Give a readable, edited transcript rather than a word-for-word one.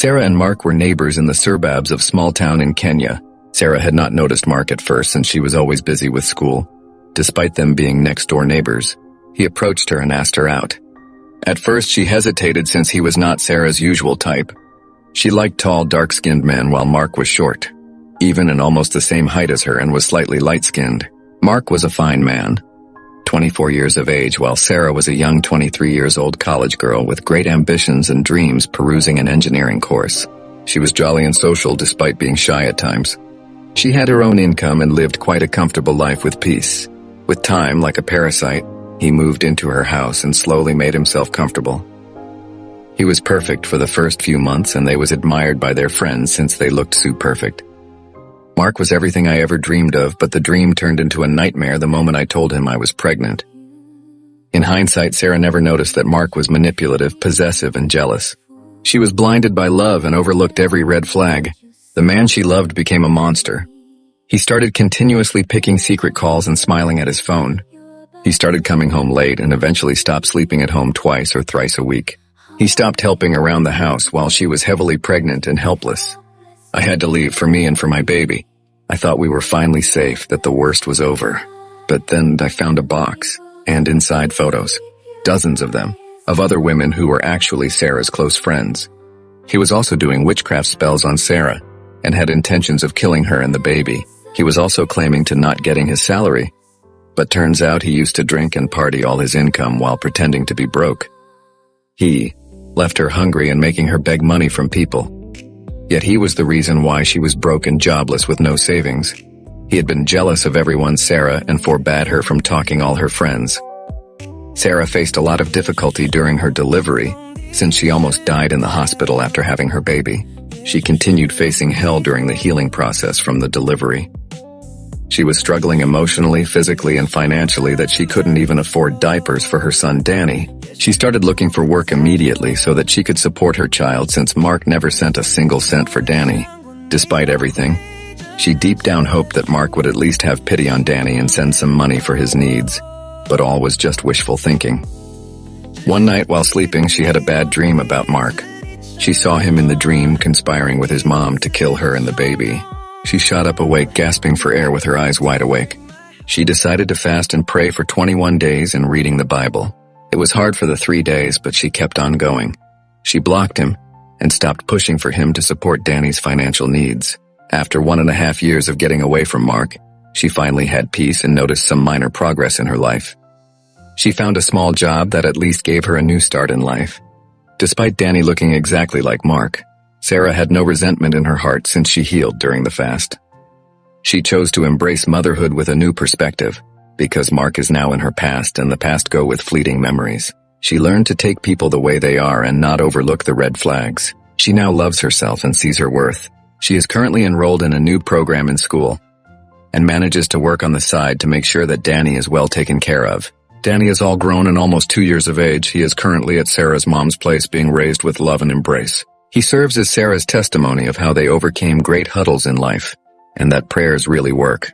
Sarah and Mark were neighbors in the suburbs of a small town in Kenya. Sarah had not noticed Mark at first since she was always busy with school. Despite them being next-door neighbors, he approached her and asked her out. At first, she hesitated since he was not Sarah's usual type. She liked tall, dark-skinned men while Mark was short, even and almost the same height as her, and was slightly light-skinned. Mark was a fine man, 24 years of age, while Sarah was a young 23-years-old college girl with great ambitions and dreams perusing an engineering course. She was jolly and social despite being shy at times. She had her own income and lived quite a comfortable life with peace. With time, like a parasite, he moved into her house and slowly made himself comfortable. He was perfect for the first few months, and they was admired by their friends since they looked so perfect. Mark was everything I ever dreamed of, but the dream turned into a nightmare the moment I told him I was pregnant. In hindsight, Sarah never noticed that Mark was manipulative, possessive, and jealous. She was blinded by love and overlooked every red flag. The man she loved became a monster. He started continuously picking secret calls and smiling at his phone. He started coming home late and eventually stopped sleeping at home twice or thrice a week. He stopped helping around the house while she was heavily pregnant and helpless. I had to leave for me and for my baby. I thought we were finally safe, that the worst was over. But then I found a box, and inside photos, dozens of them, of other women who were actually Sarah's close friends. He was also doing witchcraft spells on Sarah, and had intentions of killing her and the baby. He was also claiming to not getting his salary. But turns out he used to drink and party all his income while pretending to be broke. He left her hungry and making her beg money from people. Yet he was the reason why she was broke and jobless with no savings. He had been jealous of everyone Sarah and forbade her from talking all her friends. Sarah faced a lot of difficulty during her delivery, since she almost died in the hospital after having her baby. She continued facing hell during the healing process from the delivery. She was struggling emotionally, physically, and financially that she couldn't even afford diapers for her son Danny. She started looking for work immediately so that she could support her child since Mark never sent a single cent for Danny. Despite everything, she deep down hoped that Mark would at least have pity on Danny and send some money for his needs. But all was just wishful thinking. One night while sleeping, she had a bad dream about Mark. She saw him in the dream conspiring with his mom to kill her and the baby. She shot up awake, gasping for air with her eyes wide awake. She decided to fast and pray for 21 days and reading the Bible. It was hard for the 3 days, but she kept on going. She blocked him and stopped pushing for him to support Danny's financial needs. After 1.5 years of getting away from Mark, she finally had peace and noticed some minor progress in her life. She found a small job that at least gave her a new start in life. Despite Danny looking exactly like Mark, Sarah had no resentment in her heart since she healed during the fast. She chose to embrace motherhood with a new perspective, because Mark is now in her past and the past go with fleeting memories. She learned to take people the way they are and not overlook the red flags. She now loves herself and sees her worth. She is currently enrolled in a new program in school and manages to work on the side to make sure that Danny is well taken care of. Danny is all grown and almost 2 years of age. He is currently at Sarah's mom's place being raised with love and embrace. He serves as Sarah's testimony of how they overcame great hurdles in life, and that prayers really work.